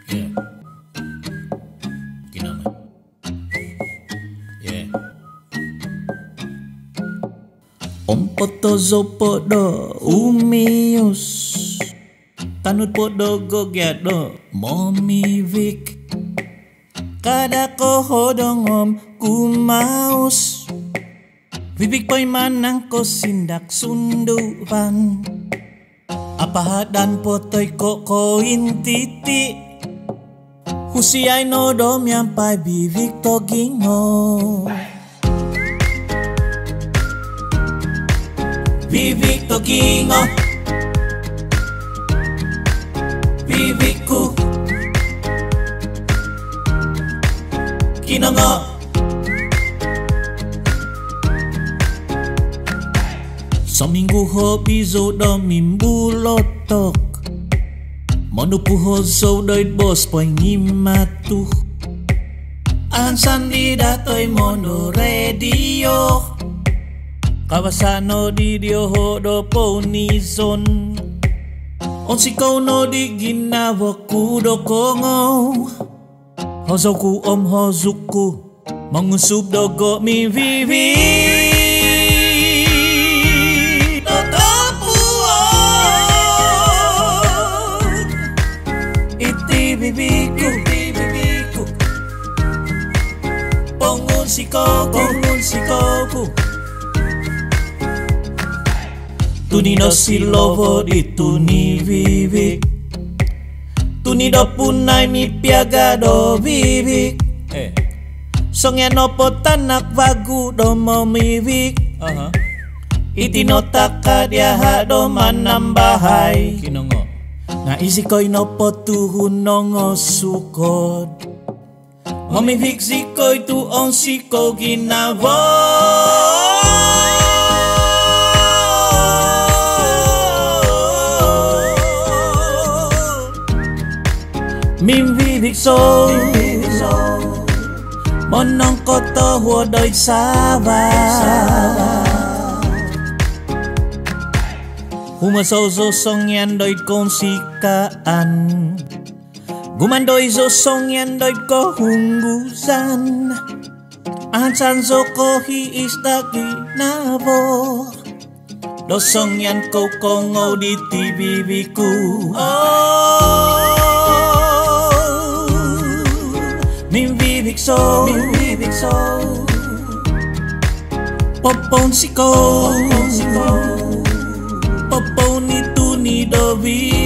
Yeah. Kinama. Yeah. Ompoto podo umius. Tanut podo gogyado momi vik. Kada ko hodongom kumaus. Bibig pa'y manang ko sindak sunduan. Apahadan potoy ko intiti. Husiay no dom yang pa'y bibig to gingo. Bibig to gingo. Bibig ko kinongo. Sa minggu ho bizo do mimbulotok. Monupuho so doit bos poy ngimatuh. Ansan di datoy mono radio. Kawasano di dio ho do ponizon. Onsikaw no di ginawa kudo kongo. Hozoku om hozuku. Mangusub dogo mi vivi. Bibiku Pongun sikoku Tuni no silovo di tuni vivik. Tuni do punai mi piaga do vivik. Songya no potanak vagu do momivik. Iti no taka dia do manambahai. Kinongo nga isi ko'y nopotuhun nongo sukod. Mamivik si ko'y tuong si ko ginavo. Mimvivik so monong koto huodoy sabar. Humasozo song yan doy kong sikaan. Gumandoy zo song yan doy ko hunggusan. Ansan zo ko hiista ginavo. Do song yan ko kongo di tibibiku. Mimvivik so popon siko. Poponi tuni do vi